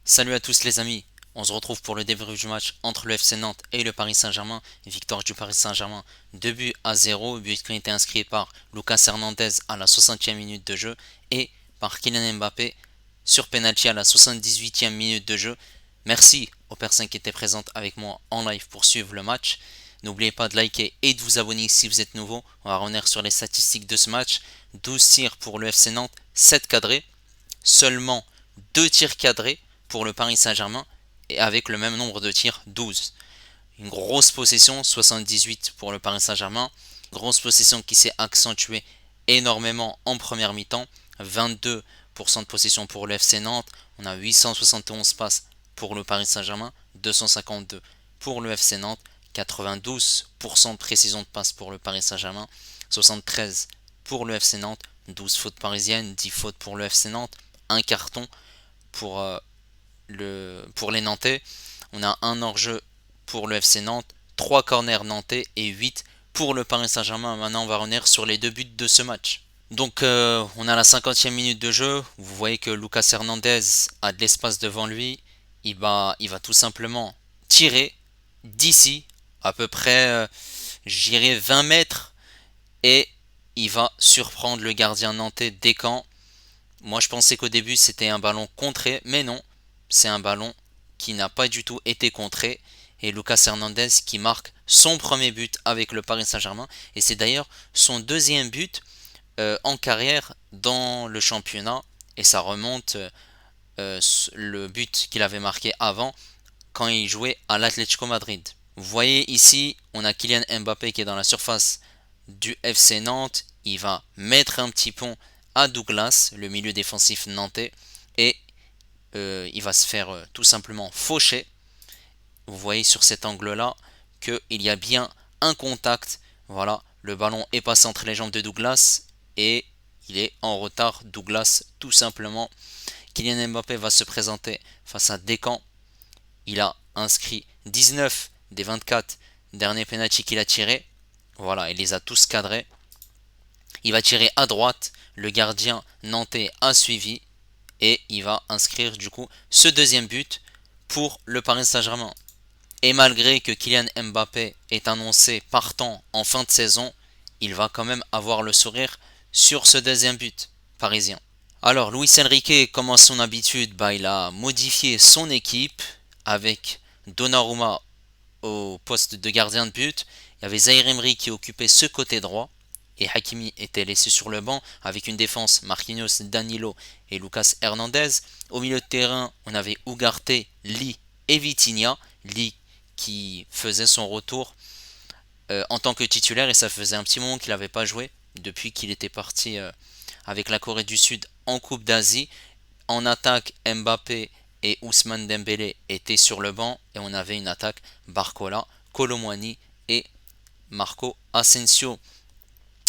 Salut à tous les amis, on se retrouve pour le débrief du match entre le FC Nantes et le Paris Saint-Germain. Victoire du Paris Saint-Germain 2 buts à 0, but qui a été inscrit par Lucas Hernandez à la 60e minute de jeu et par Kylian Mbappé sur penalty à la 78e minute de jeu. Merci aux personnes qui étaient présentes avec moi en live pour suivre le match. N'oubliez pas de liker et de vous abonner si vous êtes nouveau. On va revenir sur les statistiques de ce match. 12 tirs pour le FC Nantes, 7 cadrés. Seulement 2 tirs cadrés pour le Paris Saint-Germain et avec le même nombre de tirs, 12. Une grosse possession, 78 pour le Paris Saint-Germain. Grosse possession qui s'est accentuée énormément en première mi-temps. 22% de possession pour le FC Nantes. On a 871 passes pour le Paris Saint-Germain, 252 pour le FC Nantes. 92% de précision de passe pour le Paris Saint-Germain, 73 pour le FC Nantes, 12 fautes parisiennes, 10 fautes pour le FC Nantes, un carton pour, pour les Nantais. On a un hors-jeu pour le FC Nantes, 3 corners nantais et 8 pour le Paris Saint-Germain. Maintenant, on va revenir sur les deux buts de ce match. Donc, on a la 50e minute de jeu. Vous voyez que Lucas Hernandez a de l'espace devant lui. Il va tout simplement tirer d'ici, à peu près, j'irai 20 mètres, et il va surprendre le gardien nantais Descamps. Moi, je pensais qu'au début, c'était un ballon contré, mais non, c'est un ballon qui n'a pas du tout été contré. Et Lucas Hernandez qui marque son premier but avec le Paris Saint-Germain. Et c'est d'ailleurs son deuxième but en carrière dans le championnat. Et ça remonte le but qu'il avait marqué avant quand il jouait à l'Atlético Madrid. Vous voyez ici, on a Kylian Mbappé qui est dans la surface du FC Nantes. Il va mettre un petit pont à Douglas, le milieu défensif nantais, et il va se faire tout simplement faucher. Vous voyez sur cet angle-là qu'il y a bien un contact. Voilà, le ballon est passé entre les jambes de Douglas et il est en retard. Douglas, tout simplement. Kylian Mbappé va se présenter face à Descamps. Il a inscrit 19 des 24 derniers pénaltys qu'il a tirés. Voilà, il les a tous cadrés. Il va tirer à droite. Le gardien nantais a suivi. Et il va inscrire du coup ce deuxième but pour le Paris Saint-Germain. Et malgré que Kylian Mbappé est annoncé partant en fin de saison, il va quand même avoir le sourire sur ce deuxième but parisien. Alors Luis Enrique, comme à son habitude, il a modifié son équipe avec Donnarumma au poste de gardien de but. Il y avait Zaire Emery qui occupait ce côté droit et Hakimi était laissé sur le banc avec une défense Marquinhos, Danilo et Lucas Hernandez. Au milieu de terrain, on avait Ugarte, Lee et Vitinha. Lee qui faisait son retour en tant que titulaire et ça faisait un petit moment qu'il n'avait pas joué depuis qu'il était parti avec la Corée du Sud en Coupe d'Asie. En attaque, Mbappé et Ousmane Dembélé étaient sur le banc et on avait une attaque Barcola, Kolo Muani et Marco Asensio.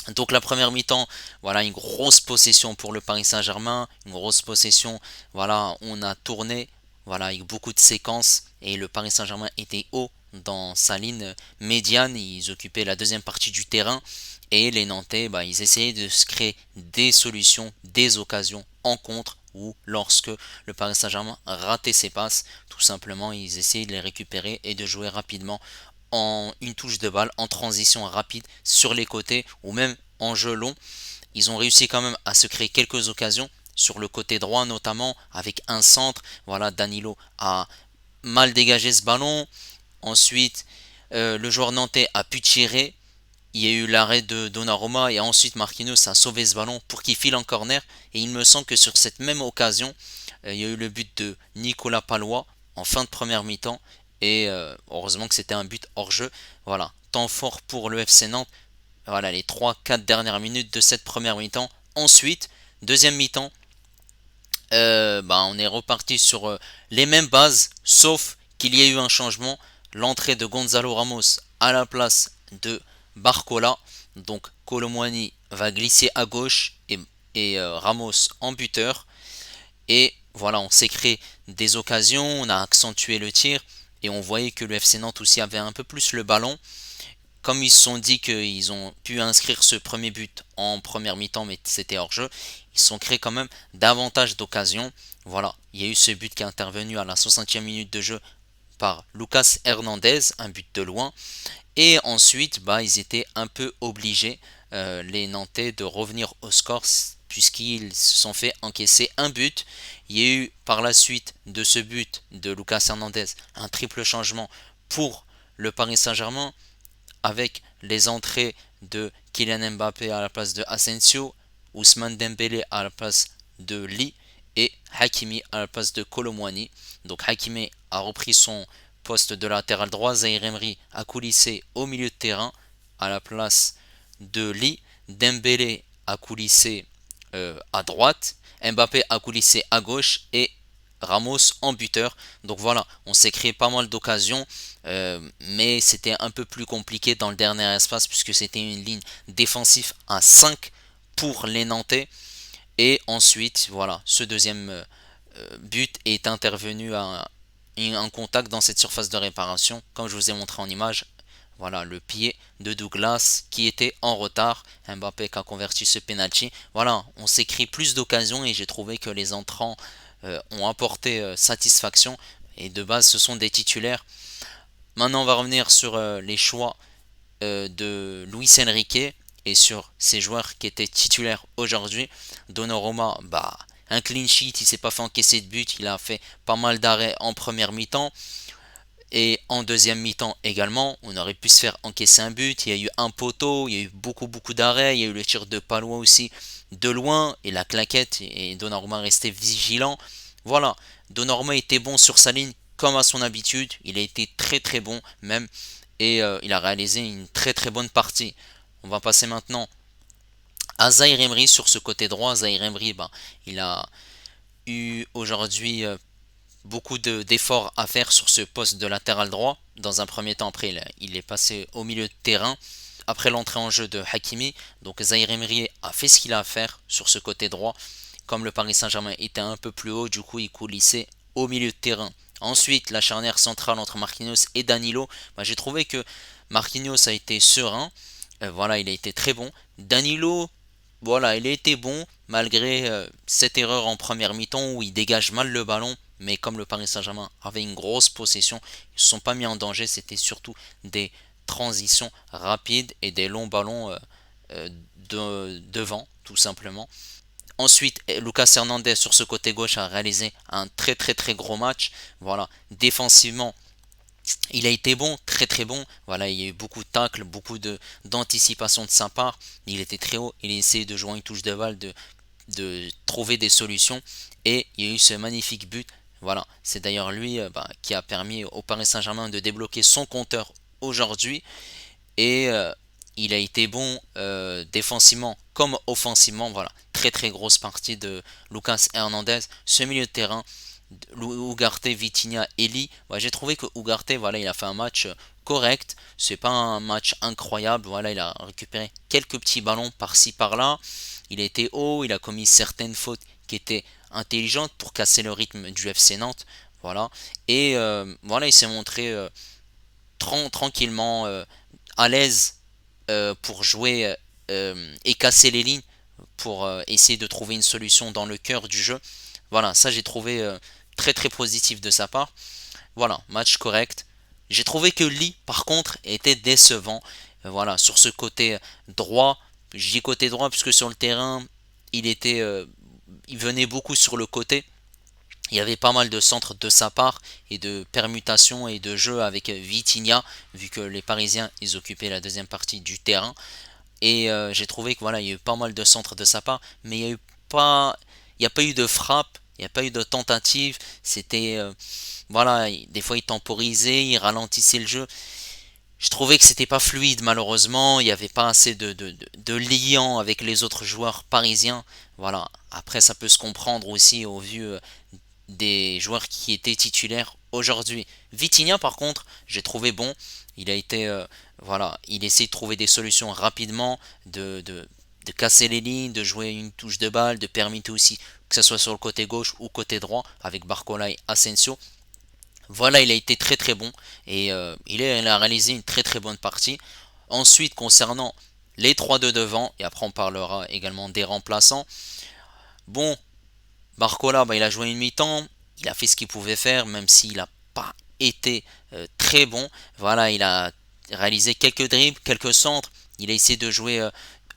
Donc la première mi-temps, voilà une grosse possession pour le Paris Saint-Germain, une grosse possession, voilà on a tourné, voilà avec beaucoup de séquences et le Paris Saint-Germain était haut dans sa ligne médiane, ils occupaient la deuxième partie du terrain et les Nantais, ils essayaient de se créer des solutions, des occasions en contre ou lorsque le Paris Saint-Germain ratait ses passes, tout simplement ils essayaient de les récupérer et de jouer rapidement en une touche de balle, en transition rapide sur les côtés ou même en jeu long. Ils ont réussi quand même à se créer quelques occasions sur le côté droit notamment avec un centre. Voilà, Danilo a mal dégagé ce ballon. Ensuite, le joueur nantais a pu tirer. Il y a eu l'arrêt de Donnarumma et ensuite Marquinhos a sauvé ce ballon pour qu'il file en corner. Et il me semble que sur cette même occasion, il y a eu le but de Nicolas Palois en fin de première mi-temps. Et heureusement que c'était un but hors jeu. Voilà, temps fort pour le FC Nantes. Voilà les 3-4 dernières minutes de cette première mi-temps. Ensuite, deuxième mi-temps, on est reparti sur les mêmes bases, sauf qu'il y a eu un changement. L'entrée de Gonzalo Ramos à la place de Barcola. Donc Kolo Muani va glisser à gauche et Ramos en buteur. Et voilà, on s'est créé des occasions, on a accentué le tir et on voyait que le FC Nantes aussi avait un peu plus le ballon. comme ils se sont dit qu'ils ont pu inscrire ce premier but en première mi-temps, mais c'était hors jeu, ils se sont créés quand même davantage d'occasions. Voilà, il y a eu ce but qui est intervenu à la 60e minute de jeu par Lucas Hernandez, un but de loin. Et ensuite, ils étaient un peu obligés, les Nantais, de revenir au score puisqu'ils se sont fait encaisser un but. Il y a eu par la suite de ce but de Lucas Hernandez un triple changement pour le Paris Saint-Germain avec les entrées de Kylian Mbappé à la place de Asensio, Ousmane Dembélé à la place de Lee et Hakimi à la place de Kolo Muani. Donc Hakimi a repris son poste de latéral droit, Zahir Emery a coulissé au milieu de terrain à la place de Lee, Dembélé a coulissé à droite, Mbappé a coulissé à gauche et Ramos en buteur. Donc voilà, on s'est créé pas mal d'occasions, mais c'était un peu plus compliqué dans le dernier espace puisque c'était une ligne défensive à 5 pour les Nantais. Et ensuite, voilà, ce deuxième but est intervenu à un contact dans cette surface de réparation, comme je vous ai montré en image. Voilà, le pied de Douglas qui était en retard. Mbappé qui a converti ce penalty. Voilà, on s'est créé plus d'occasions et j'ai trouvé que les entrants ont apporté satisfaction. Et de base, ce sont des titulaires. Maintenant, on va revenir sur les choix de Luis Enrique et sur ses joueurs qui étaient titulaires aujourd'hui. Donnarumma, un clean sheet, il s'est pas fait encaisser de but, il a fait pas mal d'arrêts en première mi-temps. Et en deuxième mi-temps également, on aurait pu se faire encaisser un but. Il y a eu un poteau, il y a eu beaucoup d'arrêts. Il y a eu le tir de Palois aussi de loin et la claquette. Et Donnarumma restait vigilant. Voilà, Donnarumma était bon sur sa ligne comme à son habitude. Il a été très bon même. Et il a réalisé une très bonne partie. On va passer maintenant à Zahir Emery sur ce côté droit. Zahir Emery, il a eu aujourd'hui beaucoup d'efforts à faire sur ce poste de latéral droit. Dans un premier temps, après, il est passé au milieu de terrain. Après l'entrée en jeu de Hakimi, donc Zahir Emery a fait ce qu'il a à faire sur ce côté droit. Comme le Paris Saint-Germain était un peu plus haut, du coup, il coulissait au milieu de terrain. Ensuite, la charnière centrale entre Marquinhos et Danilo. J'ai trouvé que Marquinhos a été serein. Voilà, il a été très bon. Danilo, voilà, il a été bon malgré cette erreur en première mi-temps où il dégage mal le ballon. Mais comme le Paris Saint-Germain avait une grosse possession, ils ne se sont pas mis en danger. C'était surtout des transitions rapides et des longs ballons devant, tout simplement. Ensuite, Lucas Hernandez sur ce côté gauche a réalisé un très gros match. Voilà, défensivement, il a été bon, très bon. Voilà, il y a eu beaucoup de tacles, d'anticipation de sa part. Il était très haut, il a essayé de jouer une touche de balle, de trouver des solutions. Et il y a eu ce magnifique but. Voilà, c'est d'ailleurs lui qui a permis au Paris Saint-Germain de débloquer son compteur aujourd'hui. Et il a été bon défensivement comme offensivement. Voilà, très grosse partie de Lucas Hernandez. Ce milieu de terrain, Ugarte, Vitinha, Eli. J'ai trouvé que Ugarte, voilà, il a fait un match correct. C'est pas un match incroyable. Voilà, il a récupéré quelques petits ballons par-ci par-là. Il a été haut, il a commis certaines fautes qui étaient intelligentes pour casser le rythme du FC Nantes. Voilà. Et voilà, il s'est montré tranquillement à l'aise pour jouer et casser les lignes pour essayer de trouver une solution dans le cœur du jeu. Voilà, ça j'ai trouvé très positif de sa part. Voilà, match correct. J'ai trouvé que Lee, par contre, était décevant. Voilà, sur ce côté droit, je dis côté droit puisque sur le terrain, il venait beaucoup sur le côté. Il y avait pas mal de centres de sa part et de permutations et de jeux avec Vitinha, vu que les Parisiens ils occupaient la deuxième partie du terrain. Et j'ai trouvé que voilà, il y a eu pas mal de centres de sa part, mais il n'y a pas eu de frappe, il n'y a pas eu de tentative. C'était voilà, des fois il temporisait, il ralentissait le jeu. Je trouvais que c'était pas fluide malheureusement, il n'y avait pas assez de liant avec les autres joueurs parisiens. Voilà, après ça peut se comprendre aussi au vu des joueurs qui étaient titulaires aujourd'hui. Vitinha par contre, j'ai trouvé bon. Il a été voilà, il essaie de trouver des solutions rapidement, de casser les lignes, de jouer une touche de balle, de permettre aussi que ce soit sur le côté gauche ou côté droit avec Barcola et Asensio. Voilà, il a été très bon et il a réalisé une très bonne partie. Ensuite, concernant les trois de devant, et après on parlera également des remplaçants. Bon, Barcola, il a joué une mi-temps, il a fait ce qu'il pouvait faire, même s'il n'a pas été très bon. Voilà, il a réalisé quelques dribbles, quelques centres. Il a essayé de jouer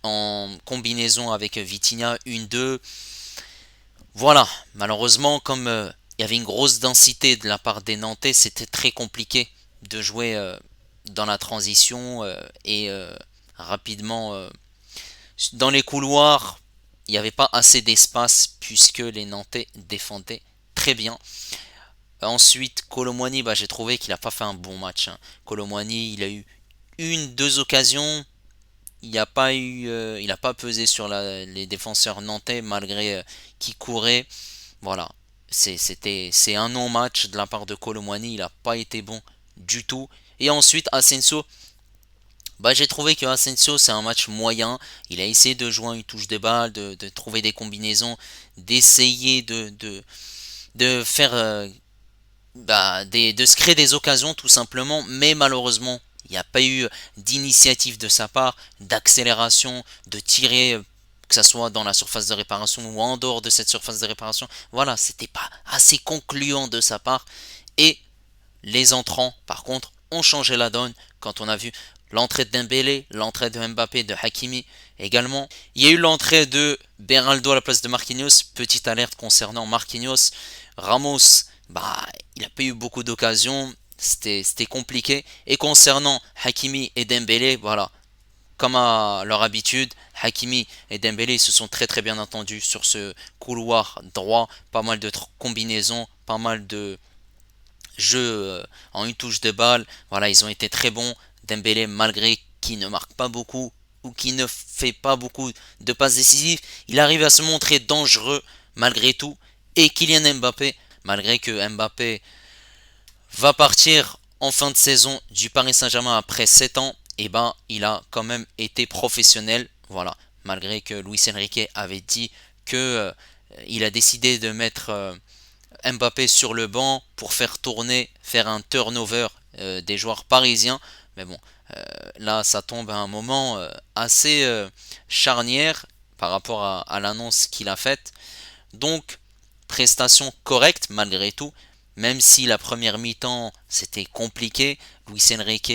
en combinaison avec Vitinha, 1-2. Voilà, malheureusement, comme il y avait une grosse densité de la part des Nantais, c'était très compliqué de jouer dans la transition et rapidement dans les couloirs. Il n'y avait pas assez d'espace puisque les Nantais défendaient très bien. Ensuite, Colomwani, j'ai trouvé qu'il n'a pas fait un bon match. Colomwani, il a eu une, deux occasions. Il n'a pas pesé sur les défenseurs nantais malgré qu'il courait. Voilà, c'est un non-match de la part de Colomwani. Il n'a pas été bon du tout. Et ensuite, Asensio, j'ai trouvé que Asensio c'est un match moyen. Il a essayé de jouer une touche de balle, de trouver des combinaisons, d'essayer de faire de se créer des occasions tout simplement, mais malheureusement il n'y a pas eu d'initiative de sa part, d'accélération, de tirer, que ce soit dans la surface de réparation ou en dehors de cette surface de réparation. Voilà, c'était pas assez concluant de sa part. Et les entrants, par contre, ont changé la donne quand on a vu l'entrée de Dembélé, l'entrée de Mbappé, de Hakimi également. Il y a eu l'entrée de Beraldo à la place de Marquinhos. Petite alerte concernant Marquinhos. Ramos, il n'a pas eu beaucoup d'occasions. C'était compliqué. Et concernant Hakimi et Dembélé, voilà, comme à leur habitude, Hakimi et Dembélé se sont très très bien entendus sur ce couloir droit. Pas mal de combinaisons, pas mal de jeux en une touche de balle. Voilà, ils ont été très bons. Dembélé, malgré qu'il ne marque pas beaucoup ou qu'il ne fait pas beaucoup de passes décisives, il arrive à se montrer dangereux malgré tout. Et Kylian Mbappé, malgré que Mbappé va partir en fin de saison du Paris Saint-Germain après 7 ans, il a quand même été professionnel. Voilà, malgré que Luis Enrique avait dit que il a décidé de mettre Mbappé sur le banc pour faire tourner, faire un turnover des joueurs parisiens. Mais bon, là ça tombe à un moment assez charnière par rapport à l'annonce qu'il a faite. Donc, prestation correcte malgré tout, même si la première mi-temps c'était compliqué. Luis Enrique,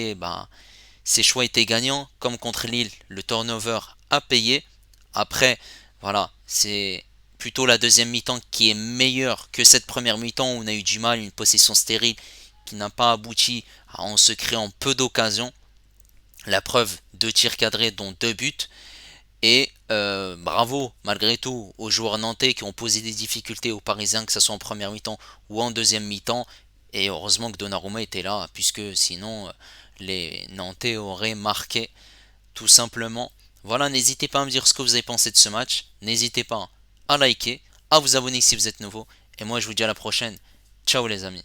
ses choix étaient gagnants, comme contre Lille, le turnover a payé. Après, voilà, c'est plutôt la deuxième mi-temps qui est meilleure que cette première mi-temps où on a eu du mal, une possession stérile qui n'a pas abouti en se créant peu d'occasions. La preuve, 2 tirs cadrés dont 2 buts. Et bravo malgré tout aux joueurs nantais qui ont posé des difficultés aux Parisiens, que ce soit en première mi-temps ou en deuxième mi-temps. Et heureusement que Donnarumma était là, puisque sinon les Nantais auraient marqué tout simplement. Voilà, n'hésitez pas à me dire ce que vous avez pensé de ce match. N'hésitez pas à liker, à vous abonner si vous êtes nouveau. Et moi je vous dis à la prochaine. Ciao les amis.